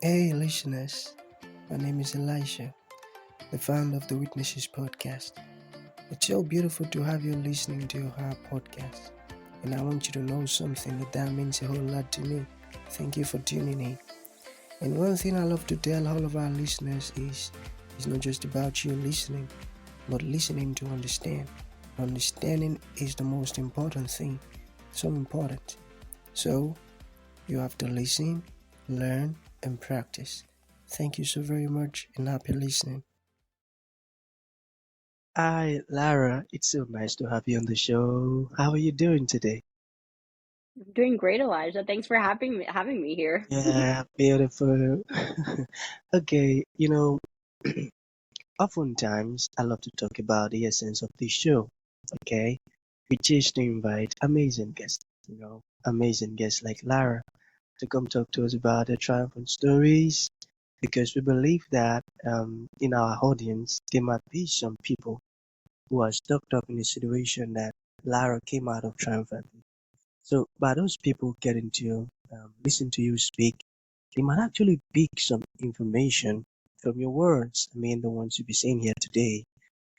Hey, listeners. My name is Elisha, the founder of the Witnesses podcast. It's so beautiful to have you listening to our podcast. And I want you to know something that means a whole lot to me. Thank you for tuning in. And one thing I love to tell all of our listeners is it's not just about you listening, but listening to understand. Understanding is the most important thing. So important. So, you have to listen, learn, and practice. Thank you so very much and happy listening. Hi, Lara. It's so nice to have you on the show. How are you doing today? I'm doing great, Elijah. Thanks for having me here. Yeah, beautiful. Okay, oftentimes I love to talk about the essence of this show, okay? Which is to invite amazing guests, amazing guests like Lara to come talk to us about their triumphant stories because we believe that in our audience there might be some people who are stuck up in a situation that Lara came out of triumphantly. So by those people getting to listen to you speak, they might actually pick some information from your words. I mean, the ones you'll be saying here today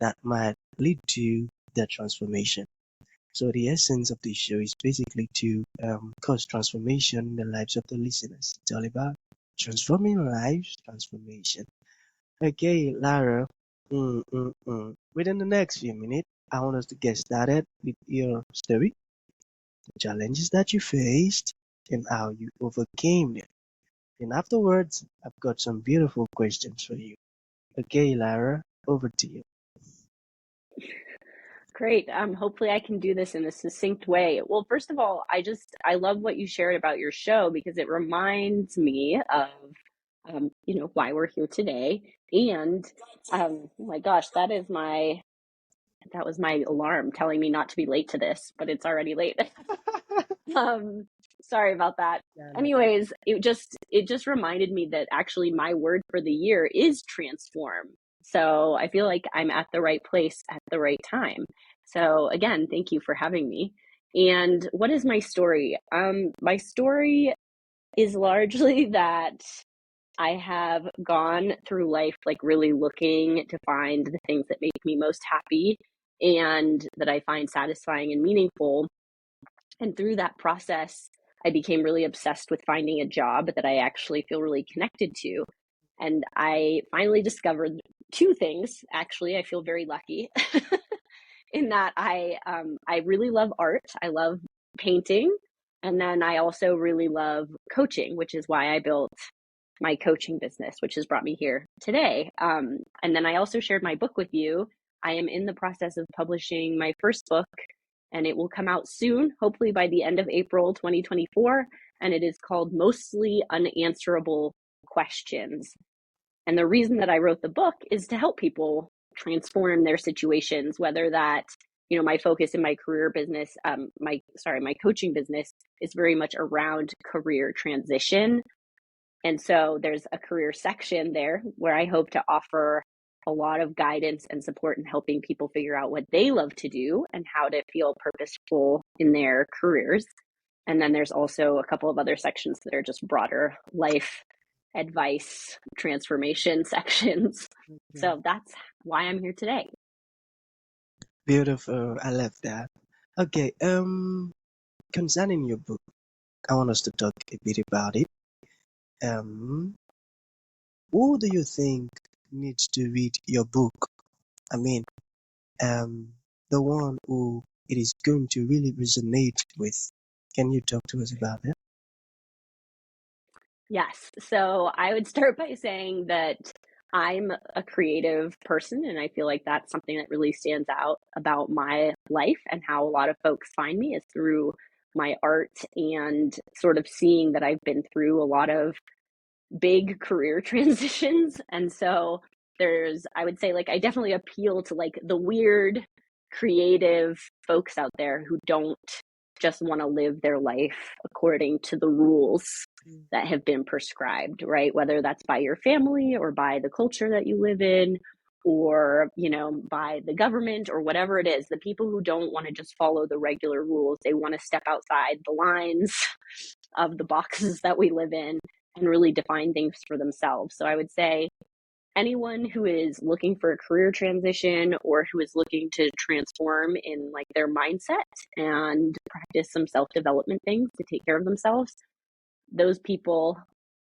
that might lead to their transformation. So the essence of this show is basically to cause transformation in the lives of the listeners. It's all about transforming lives, transformation. Okay, Lara. Within the next few minutes, I want us to get started with your story, the challenges that you faced, and how you overcame them. And afterwards, I've got some beautiful questions for you. Okay, Lara, over to you. Great. Hopefully I can do this in a succinct way. Well, first of all, I love what you shared about your show because it reminds me of why we're here today. And oh my gosh, that was my alarm telling me not to be late to this, but it's already late. um, Sorry about that. Yeah, no. Anyways, it just reminded me that actually my word for the year is transform. So I feel like I'm at the right place at the right time. So again, thank you for having me. And what is my story? My story is largely that I have gone through life like really looking to find the things that make me most happy and that I find satisfying and meaningful. And through that process, I became really obsessed with finding a job that I actually feel really connected to. And I finally discovered two things. Actually, I feel very lucky in that I really love art. I love painting, and then I also really love coaching, which is why I built my coaching business, which has brought me here today. And then I also shared my book with you. I am in the process of publishing my first book, and it will come out soon, hopefully by the end of April 2024. And it is called Mostly Unanswerable Questions. And the reason that I wrote the book is to help people transform their situations, whether that, my focus in my career business, my coaching business is very much around career transition. And so there's a career section there where I hope to offer a lot of guidance and support in helping people figure out what they love to do and how to feel purposeful in their careers. And then there's also a couple of other sections that are just broader life advice, transformation sections. Okay. So that's why I'm here today. Beautiful. I love that. Okay, concerning your book, I want us to talk a bit about it. Um, who do you think needs to read your book? I mean, um, the one who it is going to really resonate with. Can you talk to us about that? Yes. So I would start by saying that I'm a creative person, and I feel like that's something that really stands out about my life and how a lot of folks find me is through my art and sort of seeing that I've been through a lot of big career transitions. And so I would say, like, I definitely appeal to like the weird, creative folks out there who don't just want to live their life according to the rules that have been prescribed, right? Whether that's by your family or by the culture that you live in or, by the government or whatever it is, the people who don't want to just follow the regular rules, they want to step outside the lines of the boxes that we live in and really define things for themselves. So I would say anyone who is looking for a career transition or who is looking to transform in like their mindset and practice some self-development things to take care of themselves, those people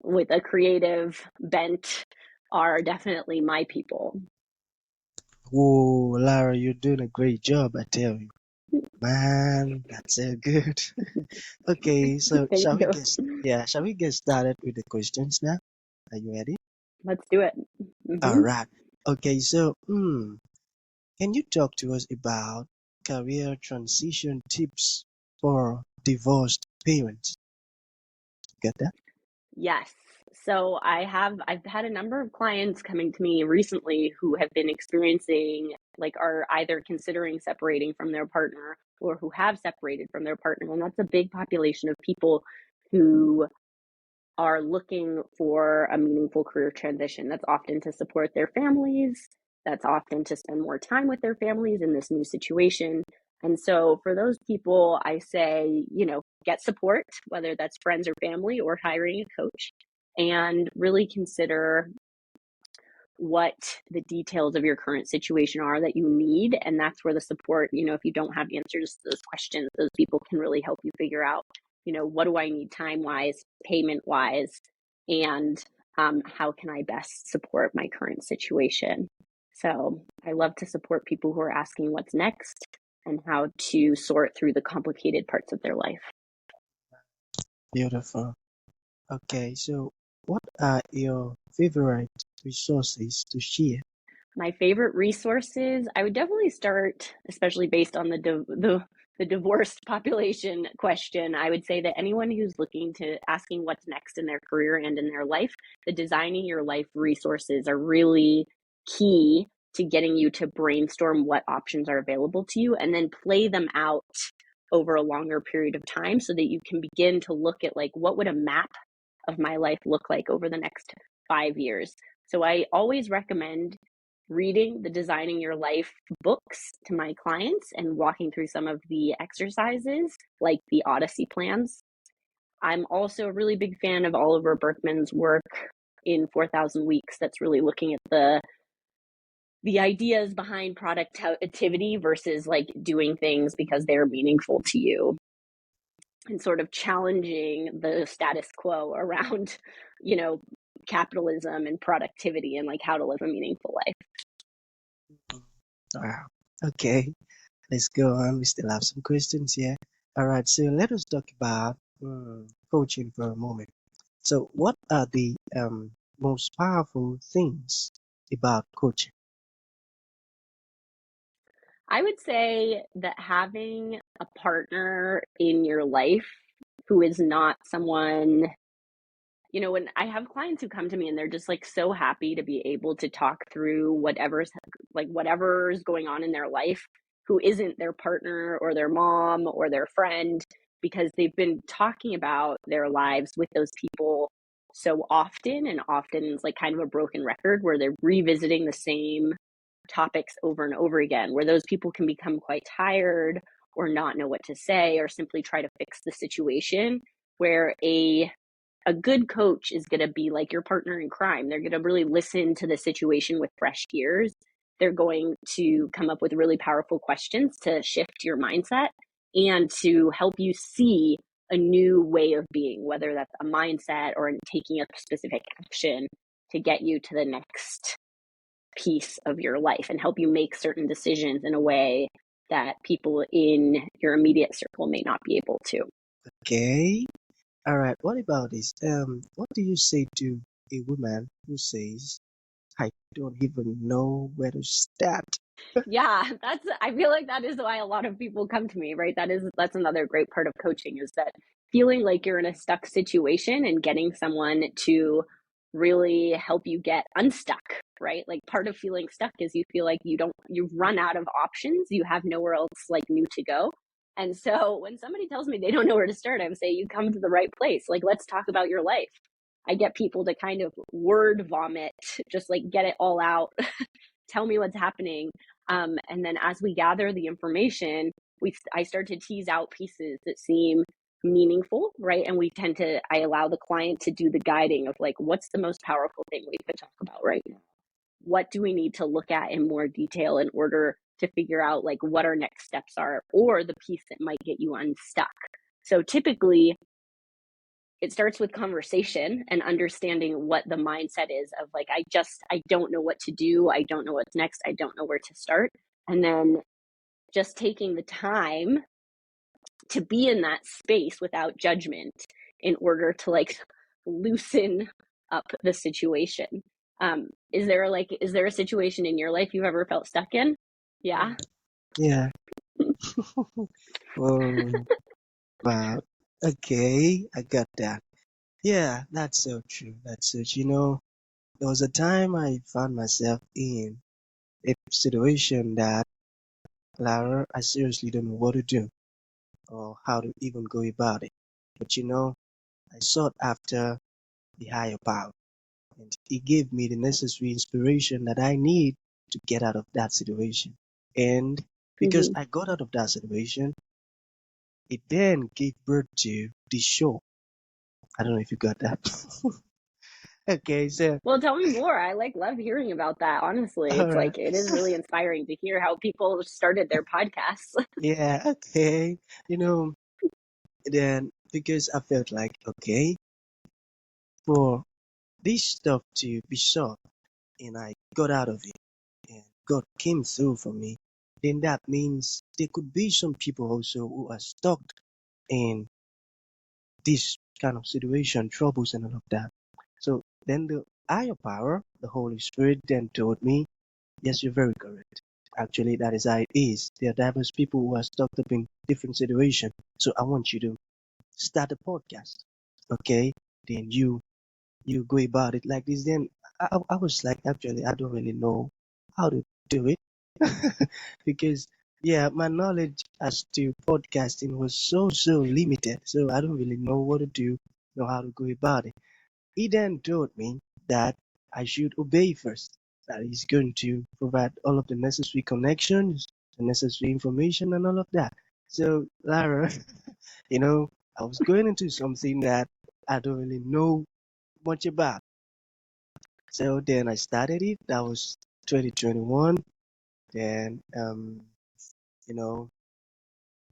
with a creative bent are definitely my people. Whoa, Lara, you're doing a great job, I tell you. Man, that's so good. Okay, so Thank you. shall we get started with the questions now? Are you ready? Let's do it. All Mm-hmm. right. Okay, so can you talk to us about career transition tips for divorced parents? Get that? Yes. So I've had a number of clients coming to me recently who have been experiencing, like, are either considering separating from their partner or who have separated from their partner. And that's a big population of people who are looking for a meaningful career transition. That's often to support their families. That's often to spend more time with their families in this new situation. And so for those people, I say, get support, whether that's friends or family or hiring a coach, and really consider what the details of your current situation are that you need. And that's where the support, if you don't have answers to those questions, those people can really help you figure out, what do I need time wise, payment wise, and how can I best support my current situation. So I love to support people who are asking what's next and how to sort through the complicated parts of their life. Beautiful. Okay, so what are your favorite resources to share? My favorite resources, I would definitely start, especially based on the divorced population question. I would say that anyone who's looking to asking what's next in their career and in their life, the Designing Your Life resources are really key to getting you to brainstorm what options are available to you and then play them out over a longer period of time so that you can begin to look at, like, what would a map of my life look like over the next 5 years. So I always recommend reading the Designing Your Life books to my clients and walking through some of the exercises, like the Odyssey plans. I'm also a really big fan of Oliver Berkman's work in 4,000 Weeks that's really looking at the ideas behind productivity versus like doing things because they're meaningful to you, and sort of challenging the status quo around, you know, capitalism and productivity and like how to live a meaningful life. Wow. Okay, let's go on. We still have some questions here. All right, so let us talk about coaching for a moment. So, what are the most powerful things about coaching? I would say that having a partner in your life who is not someone, when I have clients who come to me and they're just like so happy to be able to talk through whatever's going on in their life, who isn't their partner or their mom or their friend, because they've been talking about their lives with those people so often, and often it's like kind of a broken record where they're revisiting the same topics over and over again, where those people can become quite tired or not know what to say or simply try to fix the situation, where a good coach is going to be like your partner in crime. They're going to really listen to the situation with fresh ears. They're going to come up with really powerful questions to shift your mindset and to help you see a new way of being, whether that's a mindset or taking a specific action to get you to the next piece of your life and help you make certain decisions in a way that people in your immediate circle may not be able to. Okay. All right. What about this? What do you say to a woman who says, "I don't even know where to start"? Yeah, I feel like that is why a lot of people come to me, right? That's another great part of coaching, is that feeling like you're in a stuck situation and getting someone to really help you get unstuck, right? Like, part of feeling stuck is you feel like you've run out of options, you have nowhere else like new to go. And so when somebody tells me they don't know where to start, I would say, you come to the right place. Like, let's talk about your life. I get people to kind of word vomit, just like get it all out. Tell me what's happening. And then as we gather the information, I start to tease out pieces that seem meaningful, right? And I allow the client to do the guiding of like, what's the most powerful thing we could talk about right now? What do we need to look at in more detail in order to figure out like what our next steps are, or the piece that might get you unstuck? So typically it starts with conversation and understanding what the mindset is of like, I don't know what to do. I don't know what's next. I don't know where to start. And then just taking the time to be in that space without judgment in order to like loosen up the situation. Is there a situation in your life you've ever felt stuck in? Yeah. Yeah. Yeah. Oh, wow. Okay, I got that. Yeah, that's so true. That's so true. There was a time I found myself in a situation that, Lara, I seriously don't know what to do or how to even go about it. But I sought after the higher power, and he gave me the necessary inspiration that I need to get out of that situation. And because Mm-hmm. I got out of that situation, it then gave birth to the show. I don't know if you got that. Okay, so Well, tell me more. I love hearing about that. Honestly, all it's right. like it is really inspiring to hear how people started their podcasts. Yeah, okay. You know, then because I felt like, okay, for this stuff to be solved and I got out of it and God came through for me, then that means there could be some people also who are stuck in this kind of situation, troubles and all of that. So then the higher power, the Holy Spirit, then told me, yes, you're very correct. Actually, that is how it is. There are diverse people who are stuck up in different situations. So I want you to start a podcast. Okay? Then you go about it like this. Then I was like, actually, I don't really know how to do it because yeah, my knowledge as to podcasting was so limited. So I don't really know what to do, know how to go about it. He then told me that I should obey first. That he's going to provide all of the necessary connections, the necessary information, and all of that. So, Lara, you know, I was going into something that I don't really know much about. So then I started it. That was 2021. Then, you know,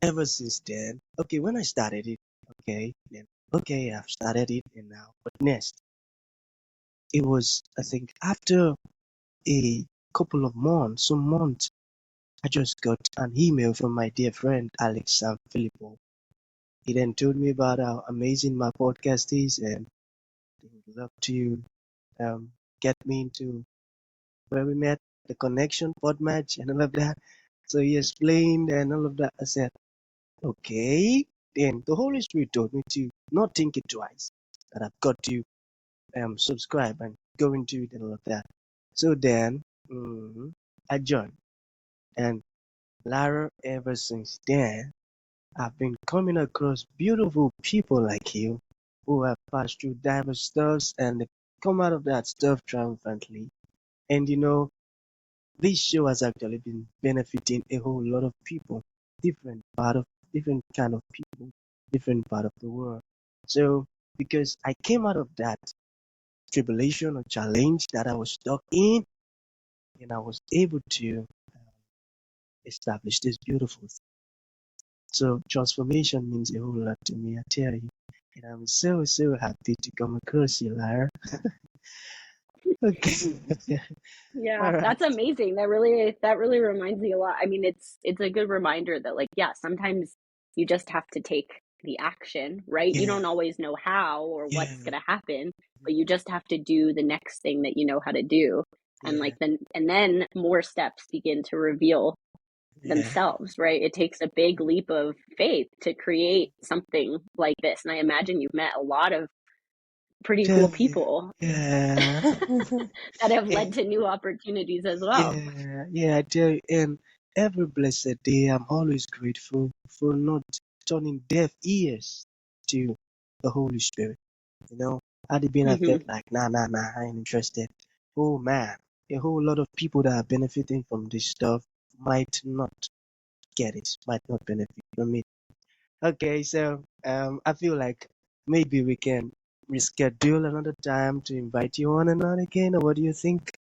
ever since then, okay, when I started it, okay, then, okay, I've started it, and now, what next? It was, I think, after a couple of months, some months, I just got an email from my dear friend Alex Filippo. He then told me about how amazing my podcast is, and he would love to um, get me into where we met, the connection, pod match, and all of that. So he explained and all of that. I said, okay. Then the Holy Spirit told me to not think it twice, that I've got to subscribe and go into it and all of that. So then I joined. And Lara, ever since then, I've been coming across beautiful people like you who have passed through diverse stuffs and they come out of that stuff triumphantly. And this show has actually been benefiting a whole lot of people, different part of different kind of people, different part of the world. So because I came out of that tribulation or challenge that I was stuck in, and I was able to establish this beautiful. So transformation means a whole lot to me, I tell you. And I'm so happy to come across you, Lara. Okay. Yeah, All right. that's amazing. That really reminds me a lot. I mean, it's a good reminder that like, yeah, sometimes you just have to take the action, right? You Yeah, don't always know how or what's yeah, going to happen, but you just have to do the next thing that you know how to do. And yeah, then more steps begin to reveal yeah. themselves, right? It takes a big leap of faith to create something like this. And I imagine you've met a lot of pretty Tell cool you. people Yeah. that have Yeah, led to new opportunities as well. yeah, I tell you. And every blessed day, I'm always grateful for not turning deaf ears to the Holy Spirit. Had it been I Hmm. felt like, nah, I ain't interested. Oh man, a whole lot of people that are benefiting from this stuff might not get it, might not benefit from it. Okay, so I feel like maybe we can reschedule another time to invite you on and on again, or what do you think?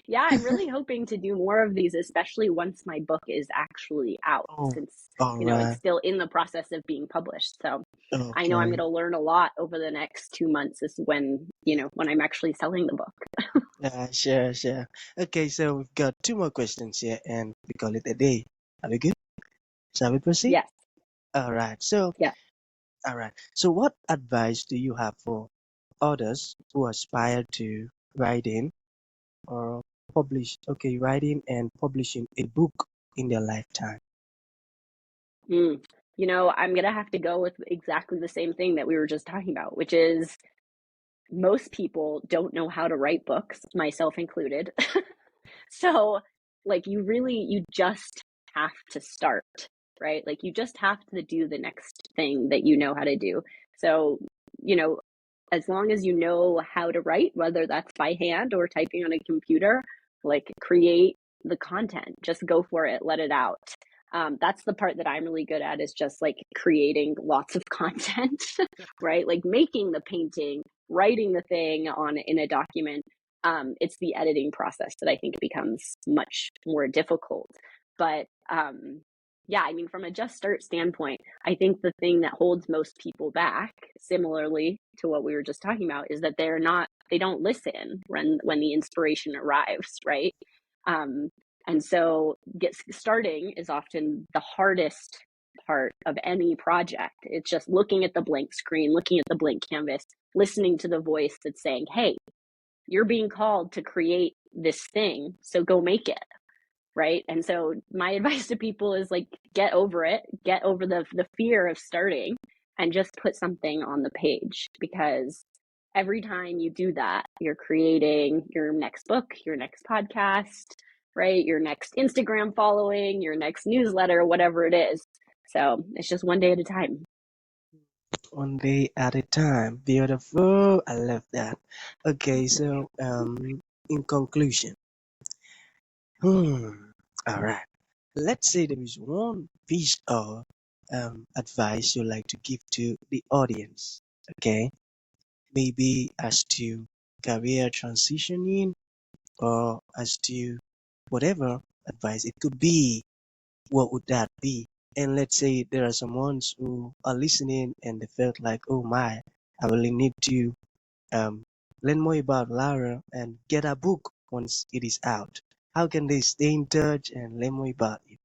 Yeah, I'm really hoping to do more of these, especially once my book is actually out, Oh, since, all it's right. still in the process of being published. So I know I'm going Okay. to learn a lot over the next 2 months is when, when I'm actually selling the book. Yeah, sure, sure. Okay, so we've got two more questions here, and we call it a day. Are we good? Shall we proceed? Yes. All right. So, Yeah. all right. So, what advice do you have for others who aspire to writing or writing and publishing a book in their lifetime? Mm. I'm going to have to go with exactly the same thing that we were just talking about, which is most people don't know how to write books, myself included. So, like, you just have to start, right? Like, you just have to do the next thing that you know how to do. So, you know, as long as you know how to write, whether that's by hand or typing on a computer, like, create the content, just go for it, let it out. That's the part that I'm really good at, is just like creating lots of content, right? Like making the painting, writing the thing on in a document. It's the editing process that I think becomes much more difficult. But yeah, I mean, from a just start standpoint, I think the thing that holds most people back, similarly to what we were just talking about, is that they don't listen when the inspiration arrives, right? Um, and so starting is often the hardest part of any project. It's just looking at the blank screen, looking at the blank canvas, listening to the voice that's saying, hey, you're being called to create this thing, so go make it, right? And so my advice to people is, like, get over it, get over the fear of starting, and just put something on the page, because every time you do that, you're creating your next book, your next podcast, right? Your next Instagram following, your next newsletter, whatever it is. So it's just one day at a time. One day at a time. Beautiful. I love that. Okay, so in conclusion, all right. Let's say there is one piece of advice you'd like to give to the audience. Okay, maybe as to career transitioning or as to whatever advice it could be. What would that be? And let's say there are some ones who are listening and they felt like, oh my, I really need to um, learn more about Lara and get a book once it is out. How can they stay in touch and learn more about you?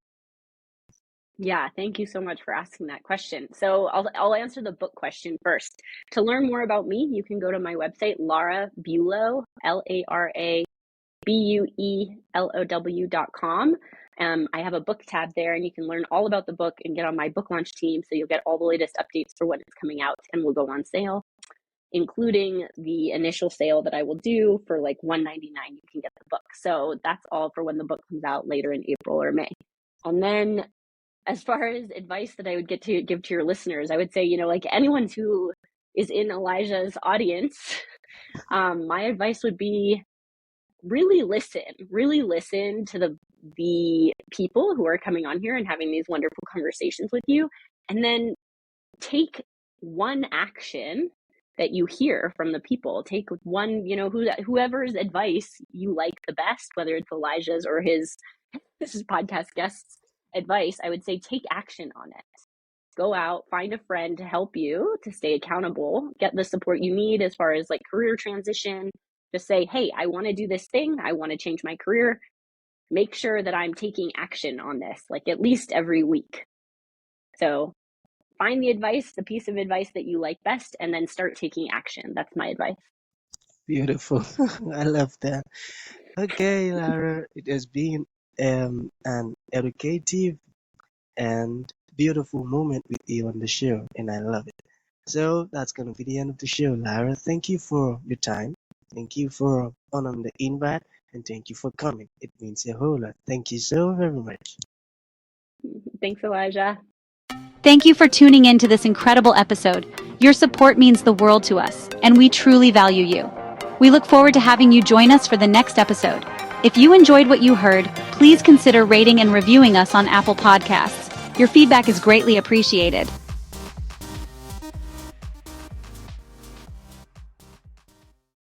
Yeah, thank you so much for asking that question. So I'll answer the book question first. To learn more about me, you can go to my website, Lara Buelow, LaraBuelow.com. I have a book tab there, and you can learn all about the book and get on my book launch team, so you'll get all the latest updates for when it's coming out and will go on sale, including the initial sale that I will do for like $1.99. You can get the book. So that's all for when the book comes out later in April or May. And then, as far as advice that I would get to give to your listeners, I would say, like anyone who is in Elijah's audience, my advice would be really listen to the people who are coming on here and having these wonderful conversations with you, and then take one action that you hear from the people. Take one, whoever's advice you like the best, whether it's Elijah's or his this is podcast guest's advice. I would say take action on it. Go out, find a friend to help you to stay accountable, get the support you need as far as like career transition. Just say, hey, I want to do this thing. I want to change my career. Make sure that I'm taking action on this, like at least every week. So find the piece of advice that you like best, and then start taking action. That's my advice. Beautiful. I love that. Okay, Lara, it has been an educative and beautiful moment with you on the show, and I love it. So that's going to be the end of the show, Lara. Thank you for your time. Thank you for honoring the invite, and thank you for coming. It means a whole lot. Thank you so very much. Thanks, Elijah. Thank you for tuning in to this incredible episode. Your support means the world to us, and we truly value you. We look forward to having you join us for the next episode. If you enjoyed what you heard, please consider rating and reviewing us on Apple Podcasts. Your feedback is greatly appreciated.